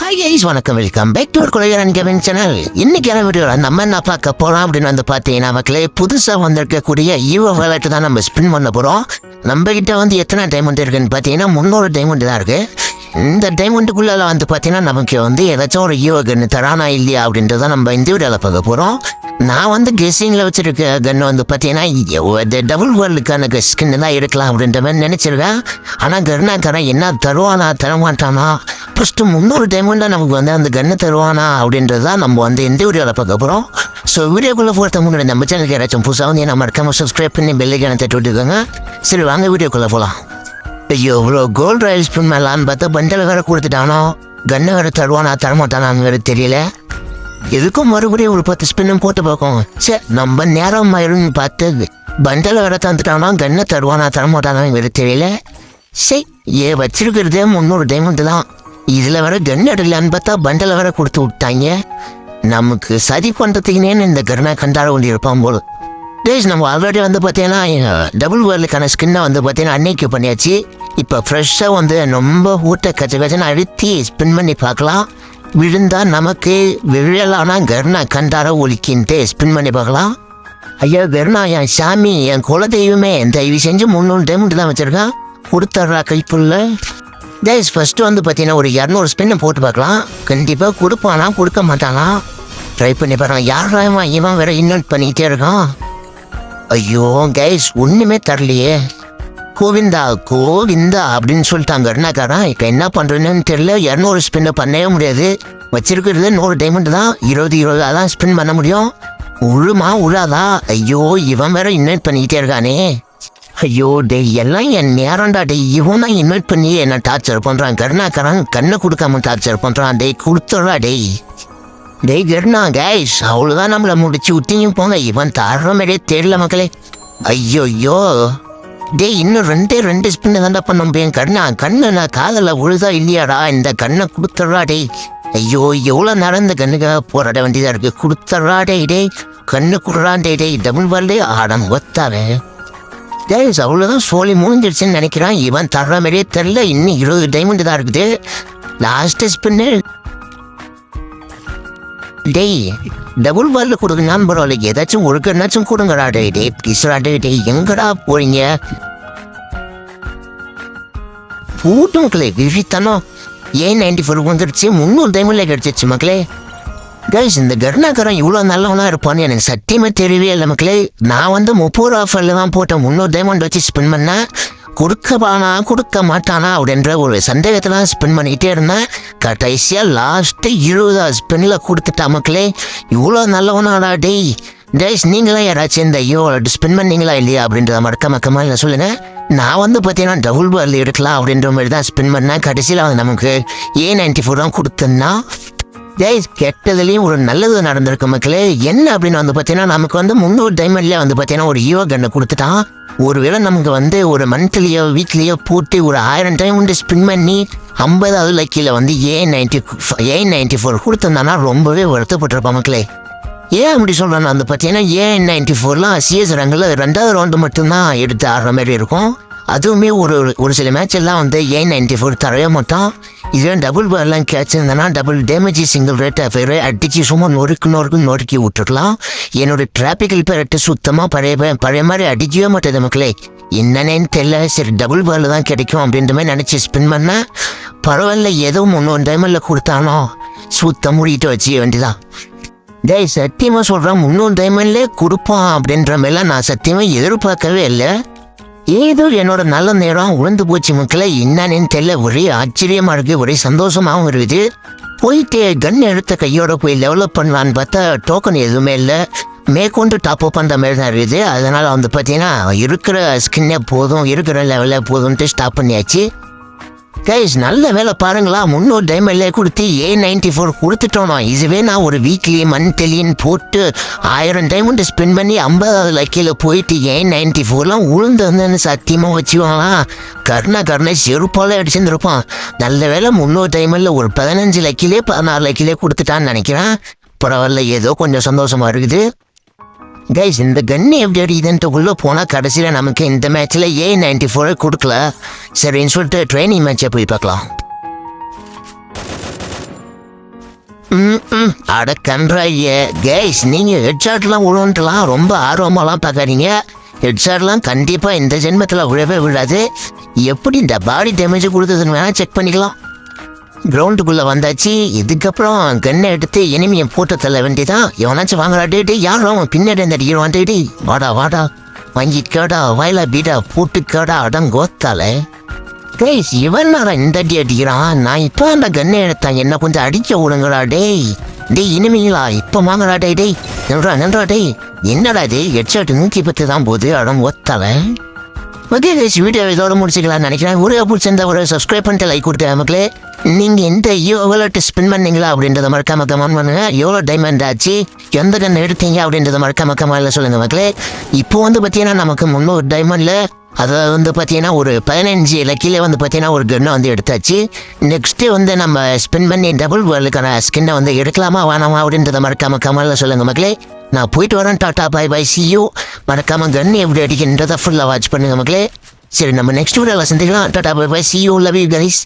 Hi guys, வணக்கம், welcome back to கொலையரன் gaming channel. இன்னைக்கான வீடியோவில் நம்ம என்ன பார்க்க போகிறோம் அப்படின்னு வந்து பார்த்தீங்கன்னா, மக்களே புதுசாக வந்திருக்கக்கூடிய ஈவோ விளையாட்டு தான் நம்ம ஸ்பின் பண்ண போகிறோம். நம்மகிட்ட வந்து எத்தனை டைமண்ட் இருக்குன்னு பார்த்தீங்கன்னா 300 டைமண்ட் தான் இருக்குது. இந்த டைமண்டுக்குள்ளே வந்து பார்த்தீங்கன்னா நமக்கு வந்து ஏதாச்சும் ஒரு ஈவோ கன்று தரானா இல்லையா அப்படின்றத நம்ம இந்த வீடியோவில் பார்க்க போகிறோம். நான் வந்து கெஸ்ஸிங்கில் வச்சுருக்க கன்று வந்து பார்த்தீங்கன்னா டபுள் வேர்ல்டுக்கான ஸ்கின்னு தான் எடுக்கலாம் அப்படின்ற மாதிரி நினச்சிருக்கேன். ஆனால் கருணாக்காரன் என்ன தருவானா தரமாட்டானா, ஃபஸ்ட்டு 300 டைமண்டாக நமக்கு வந்து அந்த கன்று தருவானா அப்படின்றது தான் நம்ம வந்து இந்த வீடியோவில் பார்க்க போகிறோம். ஸோ வீடியோக்குள்ளே போகிறத முன்னாடி நம்ம சேனலுக்கு யாராச்சும் புதுசாக வந்து நம்ம மறக்காம சப்ஸ்கிரைப் பண்ணி பெல்லைக்கான தட்டி விட்டுருக்காங்க. சரி வாங்க வீடியோக்குள்ளே போகலாம். ஐயோ இவ்வளோ கோல்டு ராயல் ஸ்பின் மேலான்னு பார்த்தா பண்டல் வேறு கொடுத்துட்டானோ, கன்று வேறு தருவானா தரமாட்டானான்னு வேறு தெரியல. எதுக்கும் மறுபடியும் ஒரு 10 ஸ்பின்னும் போட்டு பார்க்கும். சரி நம்ம நேரம் ஆயிடும்னு பார்த்து பண்டல் வேறு தந்துட்டானா, கன்று தருவானா தரமாட்டானான்னு வேறு தெரியல. சரி வச்சிருக்கிறதே 300 டைமண்ட் தான், இதில் வேற கன் எடுக்கலான்னு பார்த்தா பண்டலை வேற கொடுத்து விட்டாங்க. நமக்கு சரி பண்ணுறதுக்குனே இந்த கருணா கண்டாட வேண்டி இருப்பான் போல. டேஸ் நம்ம ஆல்ரெடி வந்து பார்த்தீங்கன்னா டபுள் வேர்ல்டுக்கான ஸ்கின்னை வந்து பார்த்தீங்கன்னா அன்னைக்கு பண்ணியாச்சு. இப்போ ஃப்ரெஷ்ஷாக வந்து ரொம்ப ஊட்ட கச்சன்னு அழுத்தி ஸ்பின் பண்ணி பார்க்கலாம். விழுந்தா நமக்கு விழலானா கருணா கண்டார ஒலிக்கின்ட்டு ஸ்பின் பண்ணி பார்க்கலாம். ஐயா கருணா என் சாமி, என் குலதெய்வமே, தயவு செஞ்சு 300 டைமண்ட் தான் வச்சுருக்கான், கொடுத்துட்றா கைப்புள்ள. கைஸ் ஃபஸ்ட்டு வந்து பார்த்தீங்கன்னா ஒரு 200 ஸ்பின்னை போட்டு பார்க்கலாம். கண்டிப்பாக கொடுப்பானா கொடுக்க மாட்டானா ட்ரை பண்ணி பார்க்கலாம். யாரா இவன் வேற இன்வெர்ட் பண்ணிக்கிட்டே இருக்கான். ஐயோ கைஸ் ஒன்றுமே தரலையே. கோவிந்தா கோவிந்தா அப்படின்னு சொல்லிட்டாங்க கருணாக்காரன். இப்போ என்ன பண்ணுறதுன்னு தெரியல. 200 ஸ்பின்னை பண்ணவே முடியாது. வச்சிருக்கிறது 100 டைமண்ட் தான், 20 தான் ஸ்பின் பண்ண முடியும். உழுமா உழாதா? ஐயோ இவன் வேற இன்வெர்ட் பண்ணிக்கிட்டே இருக்கானே. ஐயோ டே எல்லாம் என் நேரம்டா. டே இவன் தான் இன்வைட் பண்ணி என்ன டார்ச்சர் பண்ணுறான். கருணாக்காரன் கண்ணை கொடுக்காம டார்ச்சர் பண்ணுறான். டே கொடுத்துட்றா டேய். டேய் கருணா கைஸ் அவ்வளோதான், நம்மளை முடிச்சு விட்டிங்க போங்க. இவன் தர்ற மாதிரியே தெரியல மக்களே. ஐயோ டே இன்னும் 2 ஸ்பின்னு தாண்டா பண்ண முடியும். கருணா கண்ணு நான் காதில் உழுதா இல்லையாடா, இந்த கண்ணை கொடுத்துட்றா டேய். ஐயோ எவ்வளோ நடந்த கண்ணுக்காக போராட வேண்டியதாக இருக்குது. கொடுத்துட்றா டேய். டேய் கண்ணு கொடுறான் டேய். டேய் டபுள் வேர்ல்டு ஆடம் ஒத்தாவே. டேஸ் அவ்வளோதான், சோழி முடிஞ்சிடுச்சுன்னு நினைக்கிறான். இவன் தர்ற மாதிரியே தெரில. இன்னும் 20 டைமண்ட் தான் இருக்குது. Last spin. டேய் டபுள் வேர்ல்டு கொடுக்குனான்னு பரவாயில்ல, ஏதாச்சும் ஒரு கண்ணாச்சும் கொடுங்கடா. டேய் டே ப்ளீஸ்டா டேய். டேய் எங்கடா போறீங்க? பூட்டு மக்களே விழித்தானோ. A94 வந்துடுச்சு, 300 டைமண்டில் கிடச்சிச்சு மக்களே. கைஸ் இந்த கருணாக்காரன் இவ்வளோ நல்லவனா இருப்பான்னு எனக்கு சத்தியமே தெரியவே இல்லை மக்களே. நான் வந்து 30 ஆஃபரில் தான் போட்டேன். 300 டைமண்ட் வச்சு ஸ்பின் பண்ணேன். கொடுக்கப்பானா கொடுக்க மாட்டானா அப்படின்ற ஒரு சந்தேகத்தில் தான் ஸ்பின் பண்ணிக்கிட்டே இருந்தேன். கடைசியாக லாஸ்ட்டு 20 ஸ்பின்னில் கொடுத்துட்டா மக்களே. இவ்வளோ நல்லவனாடா டேய். டேஸ் நீங்களாம் யாராச்சும் இந்த ஸ்பின் பண்ணீங்களா இல்லையா அப்படின்றத மறக்காம இல்லை சொல்லுங்கள். நான் வந்து பார்த்தீங்கன்னா டபுள் வேர்ல்டு எடுக்கலாம் அப்படின்ற மாதிரி தான் ஸ்பின் பண்ணேன். கடைசியில் வந்து நமக்கு A94 தான் கொடுத்தேன்னா. கைஸ் கெட்டதுலேயும் ஒரு நல்லது நடந்திருக்கு மக்களே. என்ன அப்படின்னு வந்து பார்த்தீங்கன்னா நமக்கு வந்து 300 டைமண்ட்லேயே வந்து பார்த்தீங்கன்னா ஒரு ஈவோ கன்னை கொடுத்துட்டான். ஒருவேளை நமக்கு வந்து ஒரு மந்த்லியோ வீக்லியோ போட்டு ஒரு 1000 டைமண்ட் ஸ்பின் பண்ணி 50வது லக்கியில் வந்து A94 கொடுத்துருந்தானா ரொம்பவே வருத்தப்பட்டிருப்பான் மக்களே. ஏன் அப்படி சொல்கிறேன்னா வந்து பார்த்தீங்கன்னா A94லாம் CS ரங்கில் 2வது ரவுண்டு மட்டும்தான் எடுத்து ஆடுற மாதிரி இருக்கும். அதுவுமே ஒரு சில மேட்ச் எல்லாம் வந்து A94 தரவே மாட்டான். இதுவே டபுள் பால்லாம் கேட்சிருந்தேன்னா டபுள் டேமேஜ் சிங்கிள் ரேட் அஃபேர் அடிச்சு சும்மா நொறுக்கி விட்டுருக்கலாம். என்னோட டிராபிக்கல் பேரட்டு சுத்தமாக பழைய மாதிரி அடிக்கவே மாட்டேது மக்களே. என்னன்னு தெரியல. சரி டபுள் பால் தான் கிடைக்கும் அப்படின்ற மாதிரி நினச்சி ஸ்பின் பண்ணேன். பரவாயில்ல ஏதோ 300 டைமண்டில் கொடுத்தானோ சுத்தம் மூடிட்டு வச்சு வேண்டியதான். டேய் சத்தியமாக சொல்கிறேன் 300 டைமண்ட்லேயே கொடுப்பான் அப்படின்ற மாதிரிலாம் நான் சத்தியமாக எதிர்பார்க்கவே இல்லை. ஏதோ என்னோட நல்ல நேரம் உழந்து போச்சு மக்களை. என்னன்னு தெரியல. ஒரே ஆச்சரியமாக இருக்குது, ஒரே சந்தோஷமாகவும் இருக்குது. போயிட்டு கன் எடுத்த கையோட போய் டெவலப் பண்ணலான்னு பார்த்தா டோக்கன் எதுவுமே இல்லை. மேற்கொண்டு டாப் அப் பண்ணுற மாதிரி தான் இருக்குது. அதனால் வந்து பார்த்தீங்கன்னா இருக்கிற ஸ்கின்னே போதும், இருக்கிற லெவலில் போதும்ன்ட்டு ஸ்டாப் பண்ணியாச்சு. கைஸ் நல்ல வேலை பாருங்களா, 300 டைமண்ட்லேயே கொடுத்து A94 கொடுத்துட்டோம். இதுவே நான் ஒரு வீக்லி மந்த்லின்னு போட்டு 1000 டைமண்ட் ஸ்பெண்ட் பண்ணி 50வது லக்கியில் போயிட்டு A94லாம் உளுந்து வந்தேன்னு சத்தியமாக வச்சுவாங்களாம். கருணை செருப்பால் அடிச்சுருப்பான். நல்ல வேலை 300 டைமண்டில் ஒரு 15 லக்கிலே 16 லக்கிலே கொடுத்துட்டான்னு நினைக்கிறேன். பரவாயில்ல ஏதோ கொஞ்சம் சந்தோஷமாக இருக்குது. கைஸ் இந்த கன்னு எப்படி அடிக்குதுன்ட்டு உள்ளே போனால் கடைசியில் நமக்கு இந்த மேட்ச்சில் A94 கொடுக்கல. சரின்னு சொல்லிட்டு ட்ரைனிங் மேட்சை போய் பார்க்கலாம். அட கன்றாய கேஸ், நீங்கள் ஹெட்ஷாட்லாம் விழுந்துலாம் ரொம்ப ஆர்வமாலாம் பார்க்காதீங்க. ஹெட்ஷாட்லாம் கண்டிப்பாக இந்த ஜென்மத்தில் விழவே விழாது. எப்படி இந்த பாடி டேமேஜ் கொடுத்ததுன்னு வேணால் செக் பண்ணிக்கலாம். கிரவுண்டுக்குள்ளே வந்தாச்சு. இதுக்கப்புறம் கன்னை எடுத்து எனிமியை போட்டு தள்ள வேண்டியதான். எவனாச்சும் வாங்கலாட்டே, யாரும் அவன் பின்னாடி இந்த அடிக்கிறோம் வந்துட்டு. வாடா வாடா வாங்கிக்கடா, வாயிலா பீடா போட்டுக்கடா அடங்கோத்தாலே. கைஸ், இவன் நான் இந்த அடி அடிக்கிறான். நான் இப்போ அந்த கன்னை எடுத்தான், என்ன கொஞ்சம் அடிக்க விடுங்கடா டேய். டேய் இனிமீங்களா இப்போ வாங்கடா டேய். டேய் நன்றா டேய். என்னடா டேய், ஹெட்ஷாட் 110 தான் போகுது அடங்கோத்தாலே. ஓகே கைஸ், வீடியோ இதோட முடிச்சுக்கலாம்னு நினைக்கிறேன். ஒரு பிடிச்சிருந்தா ஒரு சப்ஸ்கிரைப் பண்ணிட்டு லைக் கொடுக்க மக்களே. நீங்கள் எந்த எவ்வளோ ஸ்பின் பண்ணீங்களா அப்படின்றத மறக்காம கமெண்ட் பண்ணுங்க. எவ்வளோ டைமண்ட் ஆச்சு, எந்த கன் எடுத்தீங்க அப்படின்றத மறக்காம கமெண்ட்ல சொல்லுங்கள் மக்களே. இப்போ வந்து பார்த்தீங்கன்னா நமக்கு 300 டைமண்டில் அதை வந்து பார்த்தீங்கன்னா ஒரு 15 லக்கிலே வந்து பார்த்தீங்கன்னா ஒரு கன்னை வந்து எடுத்தாச்சு. நெக்ஸ்ட்டு வந்து நம்ம ஸ்பின் பண்ணி டபுள் வேர்ல்டுக்கான ஸ்கின்னை வந்து எடுக்கலாமா வேணாமா அப்படின்றத மறக்காம கமெண்ட்ல சொல்லுங்கள் மக்களே. நான் போயிட்டு வரேன். Tata bye bye see you. மறக்காம கன் எப்படி அடிக்கின்றதை ஃபுல்லாக வாட்ச் பண்ணுங்க மக்களே. சரி, நம்ம நெக்ஸ்ட் வீடியோவில் சந்திக்கலாம். Tata bye bye see you. Love you guys.